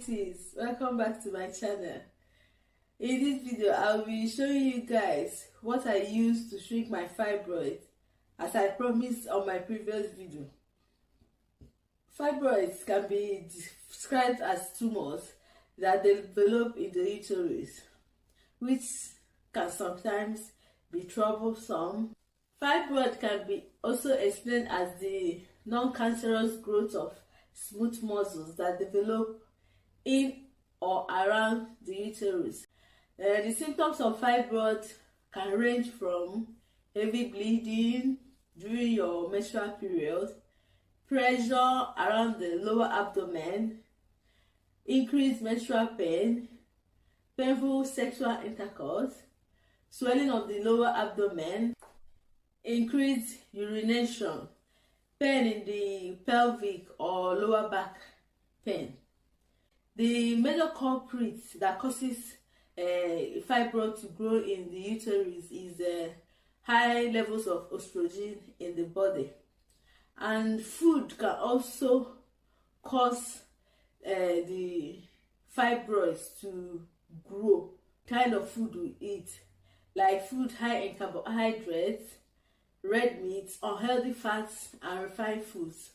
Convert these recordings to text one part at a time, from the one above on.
beauties, welcome back to my channel. In this video I'll be showing you guys what I use to shrink my fibroids, as I promised on my previous video. Fibroids can be described as tumors that develop in the uterus, which can sometimes be troublesome. Fibroid can be also explained as the non-cancerous growth of smooth muscles that develop in or around the uterus. The symptoms of fibroid can range from heavy bleeding during your menstrual period, pressure around the lower abdomen, increased menstrual pain, painful sexual intercourse, swelling of the lower abdomen, increased urination, pain in the pelvic or lower back pain. The major culprit that causes fibroid to grow in the uterus is high levels of estrogen in the body, and food can also cause the fibroids to grow. Kind of food we eat, like food high in carbohydrates, red meat, unhealthy fats, and refined foods.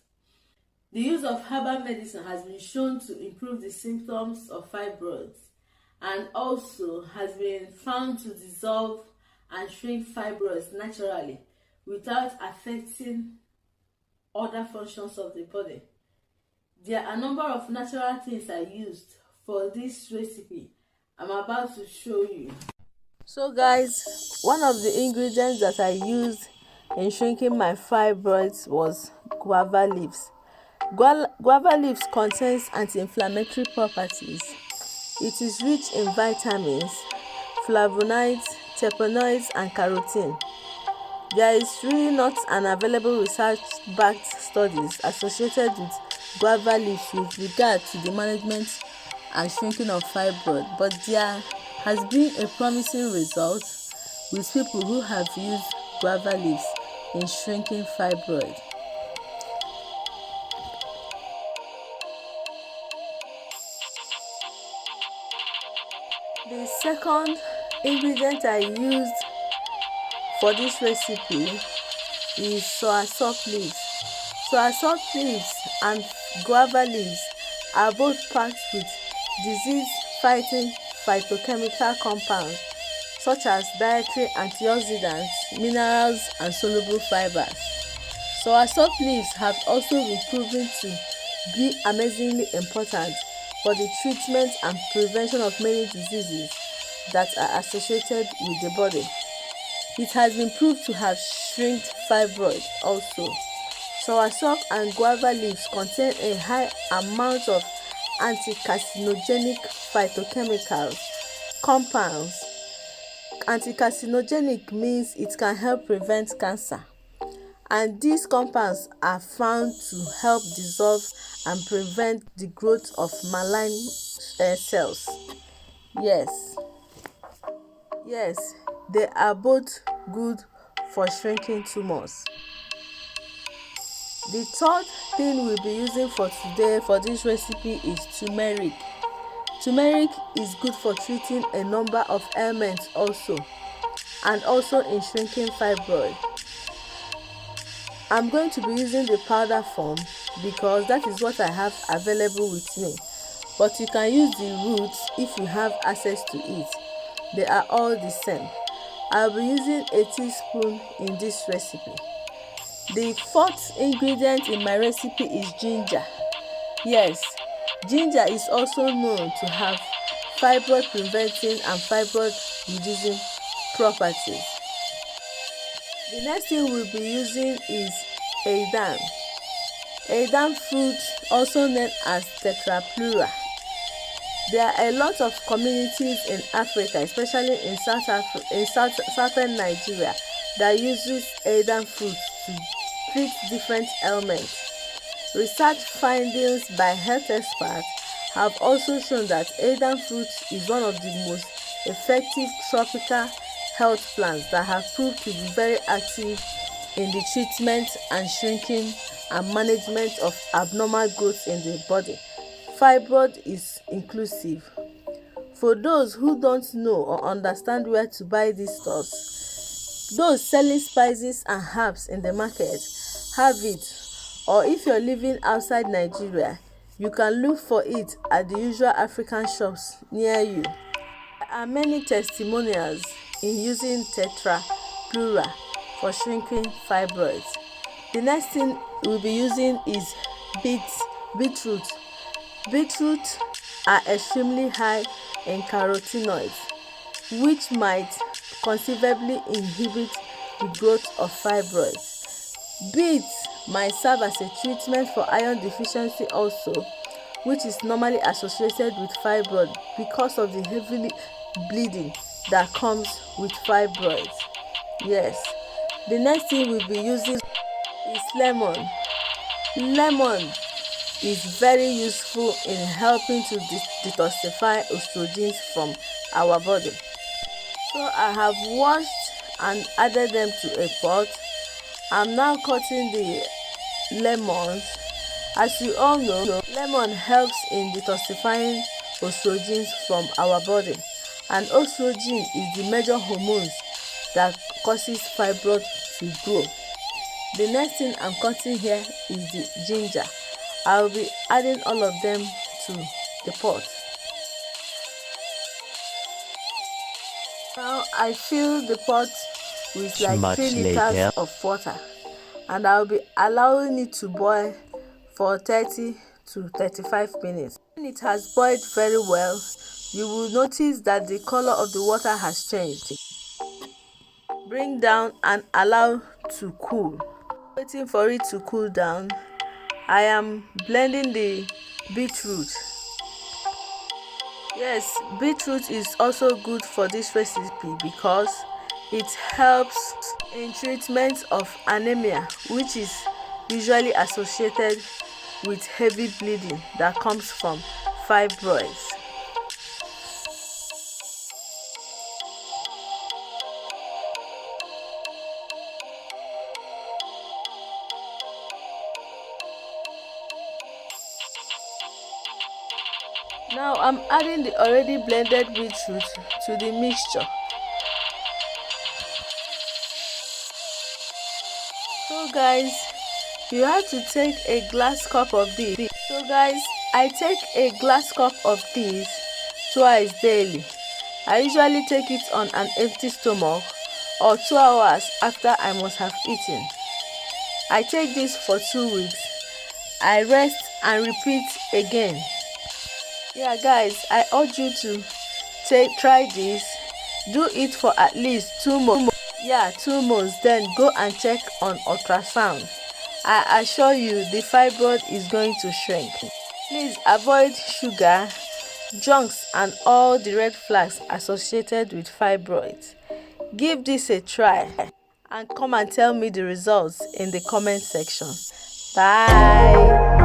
The use of herbal medicine has been shown to improve the symptoms of fibroids, and also has been found to dissolve and shrink fibroids naturally without affecting other functions of the body. There are a number of natural things I used for this recipe I'm about to show you. So guys, one of the ingredients that I used in shrinking my fibroids was guava leaves. Guava leaves contains anti-inflammatory properties. It is rich in vitamins, flavonoids, terpenoids, and carotene. There is really not an available research-backed studies associated with guava leaves with regard to the management and shrinking of fibroid, but there has been a promising result with people who have used guava leaves in shrinking fibroid. The second ingredient I used for this recipe is soursop leaves. Soursop leaves and guava leaves are both packed with disease-fighting phytochemical compounds such as dietary antioxidants, minerals, and soluble fibers. Soursop leaves have also been proven to be amazingly important for the treatment and prevention of many diseases that are associated with the body. It has been proved to have shrinked fibroid also. Soursop and guava leaves contain a high amount of anti-carcinogenic phytochemical compounds. Anti-carcinogenic means it can help prevent cancer, and these compounds are found to help dissolve and prevent the growth of malign cells. Yes, they are both good for shrinking tumors. The third thing we'll be using for today for this recipe is turmeric. Turmeric is good for treating a number of ailments also, and also in shrinking fibroid. I'm going to be using the powder form because that is what I have available with me, but you can use the roots if you have access to it. They are all the same. I'll be using a teaspoon in this recipe. The fourth ingredient in my recipe is ginger. Yes, ginger is also known to have fibroid preventing and fibroid reducing properties. The next thing we'll be using is edam. Edam fruit, also known as tetrapleura. There are a lot of communities in Africa, especially in southern Nigeria, that uses edam fruit to treat different ailments. Research findings by health experts have also shown that edam fruit is one of the most effective tropical health plants that have proved to be very active in the treatment and shrinking and management of abnormal growth in the body. fibroid is inclusive. For those who don't know or understand where to buy these stuffs, those selling spices and herbs in the market have it, or if you're living outside Nigeria, you can look for it at the usual African shops near you. There are many testimonials in using tetra plura for shrinking fibroids. The next thing we'll be using is beetroot. Beetroot are extremely high in carotenoids, which might conceivably inhibit the growth of fibroids. Beets might serve as a treatment for iron deficiency also, which is normally associated with fibroid because of the heavy bleeding that comes with fibroids. Yes. The next thing we'll be using is lemon. Lemon is very useful in helping to detoxify estrogens from our body. So I have washed and added them to a pot. I'm now cutting the lemons. As you all know, lemon helps in detoxifying estrogens from our body, and estrogen is the major hormone that causes fibroid to grow. The next thing I'm cutting here is the ginger. I'll be adding all of them to the pot. Now I fill the pot with like 3 liters of water, and I'll be allowing it to boil for 30 to 35 minutes. When it has boiled very well, you will notice that the color of the water has changed. Bring down and allow to cool. Waiting for it to cool down, I am blending the beetroot. Yes, beetroot is also good for this recipe because it helps in treatment of anemia, which is usually associated with heavy bleeding that comes from fibroids. Now I'm adding the already blended beetroot to the mixture. So guys, you have to take a glass cup of this. So guys, I take a glass cup of this twice daily. I usually take it on an empty stomach or 2 hours after I must have eaten. I take this for 2 weeks. I rest and repeat again. Yeah guys, I urge you to try this. Do it for at least 2 months. Yeah, 2 months, then go and check on ultrasound. I assure you the fibroid is going to shrink. Please avoid sugar, junks and all the red flags associated with fibroids. Give this a try and come and tell me the results in the comment section. Bye.